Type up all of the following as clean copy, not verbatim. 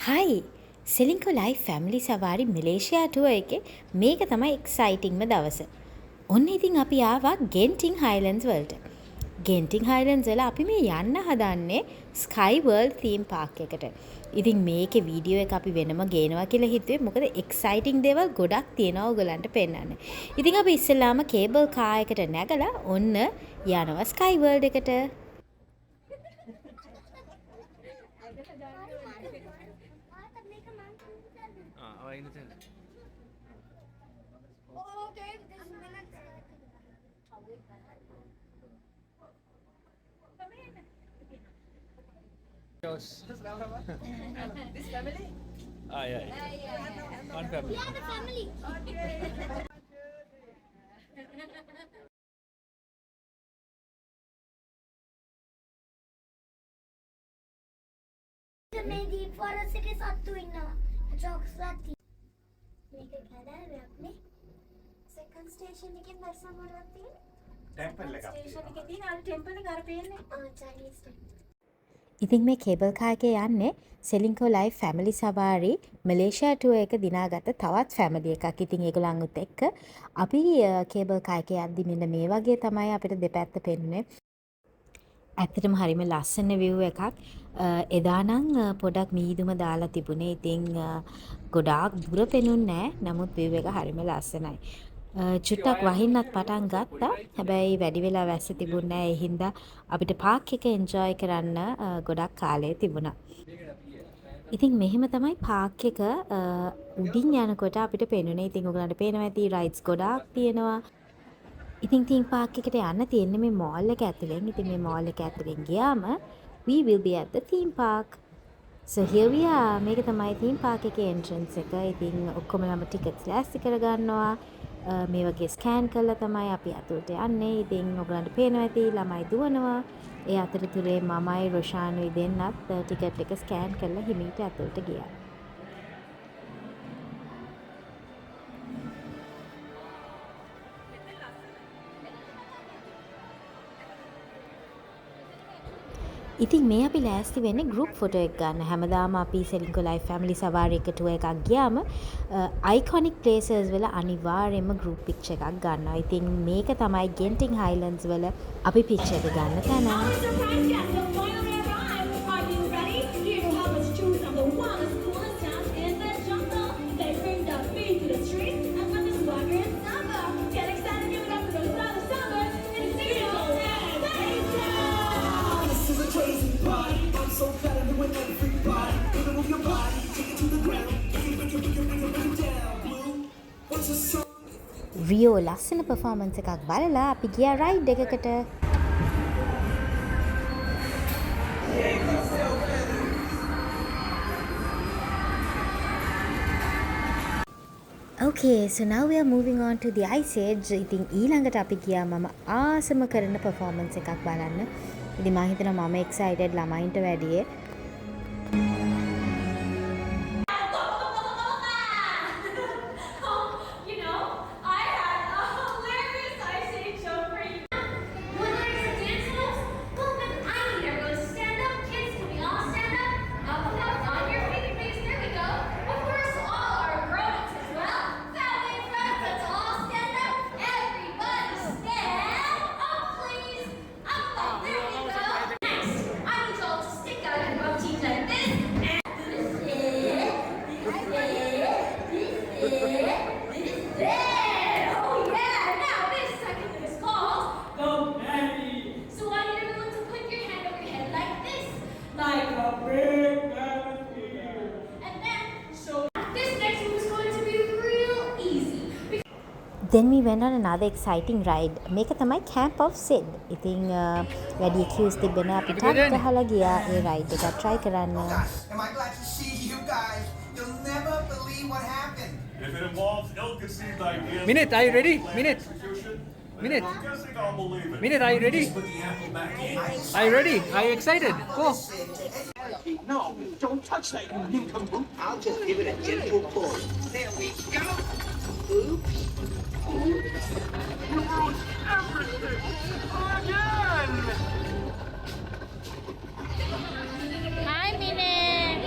හයි සෙලින්කෝ ලයි family සවාරි මලේෂයා ටුව එක මේක තමයි එක්සයිටිංම දවස. ඔන්න ඉතින් අපි ආවා ගෙන්ටිං හයිලන්ඩ්ස් වලට. ගෙන්ටිං හයිලන්ඩ්ස් වල අපි මේ යන්න හදන්නේ ස්කයි වර්ල්ඩ් තීම් පාක් එකට. ඉතින් මේකේ වීඩියෝ එක අපි වෙනම ගේනවා කියලා හිතුවේ මොකද එක්සයිටිං දේවල් ගොඩක් තියෙනවා ඔයගලන්ට පෙන්වන්න. ඉතින් අපි ඉස්සෙල්ලාම කේබල් කාර් එකට නැගලා ඔන්න යනවා ස්කයි වර්ල්ඩ් එකට. Yours. This family? Yeah, yeah. One family. We are the family. මේ දීප් ෆොරස් එකේ සත්තු ඉන්නවා. ජොක්ස් ලatti. මේක කැලෑවක් නේ. සෙකන්ඩ් ස්ටේෂන් එකෙන් දැස්සම වලක් තියෙන. ටෙම්පල් එකක්. ස්ටේෂන් එකේ තියෙන අර ටෙම්පල් එක අර පේන්නේ. Chinese temple. ඉතින් මේ කේබල් කාර් එකේ යන්නේ සෙලින්කෝ ලයිෆ් ෆැමිලි සවාරි මලේෂියා ටුවර් එක දිනාගත්ත තවත් ෆැමිලි එකක්. ඉතින් ඒගොල්ලන්ත් එක්ක අපි කේබල් කාර් එකේ යද්දි මෙන්න මේ වගේ තමයි අපිට දෙපැත්ත පෙන්නුනේ. ඇත්තටම හරිම ලස්සන view එකක්. එදා නම් පොඩක් මීදුම දාලා තිබුණේ. ඉතින් ගොඩාක් දුර පෙනුන්නේ නැහැ. නමුත් view එක හරිම ලස්සනයි. චුට්ටක් වහින්නත් පටන් ගත්තා. හැබැයි වැඩි වෙලා වැස්ස තිබුණේ නැහැ. ඒ හින්දා අපිට පාක් එක එන්ජොයි කරන්න ගොඩක් කාලය තිබුණා. ඉතින් මෙහෙම තමයි පාක් එක උඩින් යනකොට අපිට පෙනුනේ. ඉතින් ඔයගලන්ට පේනවා ඇති රයිඩ්ස් ගොඩාක් තියෙනවා. ඉතින් තීම් පාක් එකට යන්න තියෙන්නේ මේ මෝල් එක ඇතුලෙන්. ඉතින් මේ මෝල් එක ඇතුලෙන් ගියාම we will be at the theme park. So here we are. මේක තමයි theme park එකේ entrance එක. ඉතින් ඔක්කොම ළම ටිකට්ස් ලෑස්ති කරගන්නවා. මේ වගේ ස්කෑන් කරලා තමයි අපි අතුලට යන්නේ. ඉතින් ඔයගලන්ට පේනවා ඇති ළමයි දුවනවා. ඒ අතරතුරේ මමයි රොෂානුයි දෙන්නත් ටිකට් එක ස්කෑන් කරලා හිමීට අතුලට ගියා. ඉතින් මේ අපි ලෑස්ති වෙන්නේ ගෲප් ෆොටෝ එක ගන්න. හැමදාම අපි සෙලින්කෝ ලයිෆ් ෆැමිලි සවාරි එක ටුවර් එකක් ගියාම අයිකොනික් ප්ලේසස් වල අනිවාර්යයෙන්ම ගෲප් පික්චර් එකක් ගන්නවා. ඉතින් මේක තමයි ගෙන්ටිං හයිලන්ඩ්ස් වල අපි පික්චර් එක ගන්න තැන. රියෝ ලස්සන පර්ෆෝමන්ස් එකක් බලලා අපි ගියා රයිඩ් එකකට. Okay, so now we are moving on to the Ice Age. ඉතින් ඊළඟට අපි ගියා මම ආසම කරන පර්ෆෝමන්ස් එකක් බලන්න. ඉතින් මම හිතනවා මම excited ළමයින්ට වැඩියේ. Then we went on another exciting ride. මේක තමයි Camp of Sid. ඉතින් වැඩි queues තිබෙන අපි ටක් ගහලා ගියා ඒ ride එක try කරන්න. Am I glad to see you guys? You'll never believe what happened. If it involves ill-conceived ideas... Minute, are you ready? Minute. Minute. I'm guessing I'll believe it. Minute, are you ready? Are you ready? Are you excited? Go. No, don't touch that, you nincompoop. I'll just give it a gentle pull. There we go. Oops. You ruined everything! Again! Hi, Minute.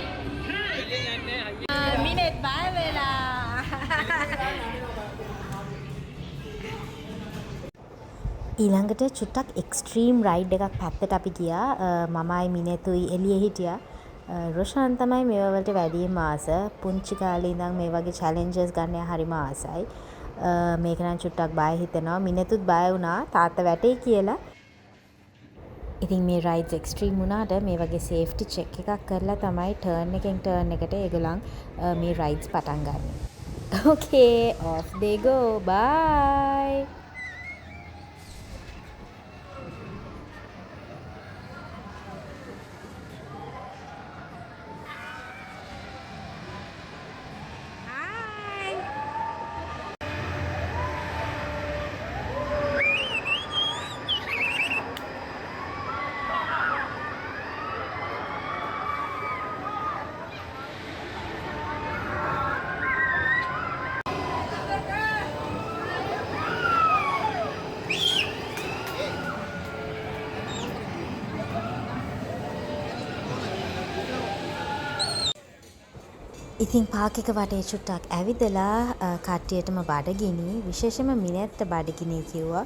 ඊළඟට චුට්ටක් extreme ride එකක් පැත්තට අපි ගියා. මමයි මිනෙතුයි එළියේ හිටියා. රොෂාන් තමයි මේවා වලට වැඩිම ආස. පුංචි කාලේ ඉඳන් මේ වගේ චැලෙන්ජස් ගන්න හරිම ආසයි. මේක නම් චුට්ටක් බය හිතෙනවා. මිනෙතුත් බය වුණා තාත්තා වැටේ කියලා. ඉතින් මේ රයිඩ්ස් එක්ස්ට්‍රීම් වුණාට මේ වගේ සේෆ්ටි චෙක් එකක් කරලා තමයි ටර්න් එකෙන් ටර්න් එකට ඒගොල්ලන් මේ රයිඩ්ස් පටන් ගන්න. Okay, off they go. Bye. ඉතින් පාක් එක වටේ චුට්ටක් ඇවිදලා කට්ටියටම බඩගිනි විශේෂම මිනෙත්ට බඩගිනි කිව්වා.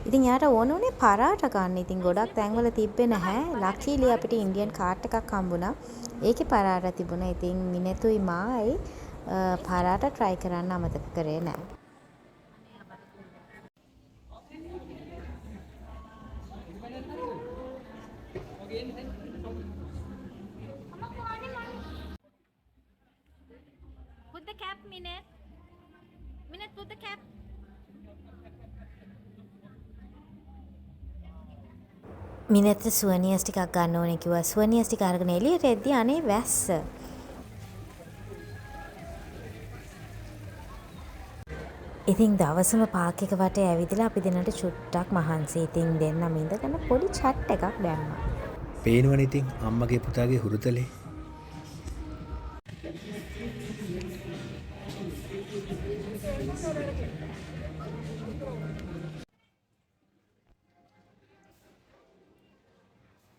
ඉතින් යාට ඕන උනේ පරාට ගන්න. ඉතින් ගොඩක් තැන්වල තිබ්බේ නැහැ. ලකීලි අපිට ඉන්දියන් කාට් එකක් හම්බුණා. ඒකේ පරාට තිබුණා. ඉතින් මිනෙතුයි මායි පරාට try කරන්න අමතක කරේ නැහැ. Put the cap, Minette. Minette, put the cap. මිනෙත් සුවනියස් ටිකක් ගන්න ඕනේ කිව්වා. සුවනියස් ටික අරගෙන එළියට එද්දි අනේ වැස්ස. ඉතින් දවසම පාක් එක වටේ ඇවිදලා අපි දෙන්නට චුට්ටක් මහන්සි. ඉතින් දෙන්නම ඉඳගෙන පොඩි chat එකක් දැම්මා. පේනවනේ ඉතින් අම්මගේ පුතාගේ හුරුතලේ.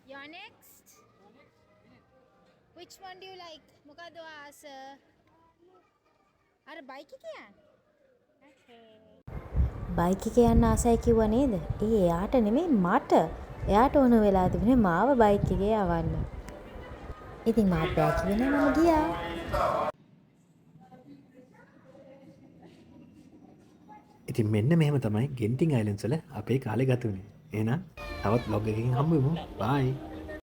You're next. Which one do you like? Mukado as අර බයික් එක යන්න. බයික් එක යන්න ආසයි කිව්වා නේද? එයාට නෙමෙයි මට. එයාට ඕන වෙලා තිබුණේ මාව බයික් එකේ යවන්න. ඉතින් මාත් බෑ කිව්වේ නෑ මම ගියා. ඉතින් මෙන්න මෙහෙම තමයි ගෙන්ටින් අයිලන්ඩ්ස් වල අපේ කාලේ ගත වුනේ. එහෙනම් තවත් vlog එකකින් හම්බ වෙමු. bye.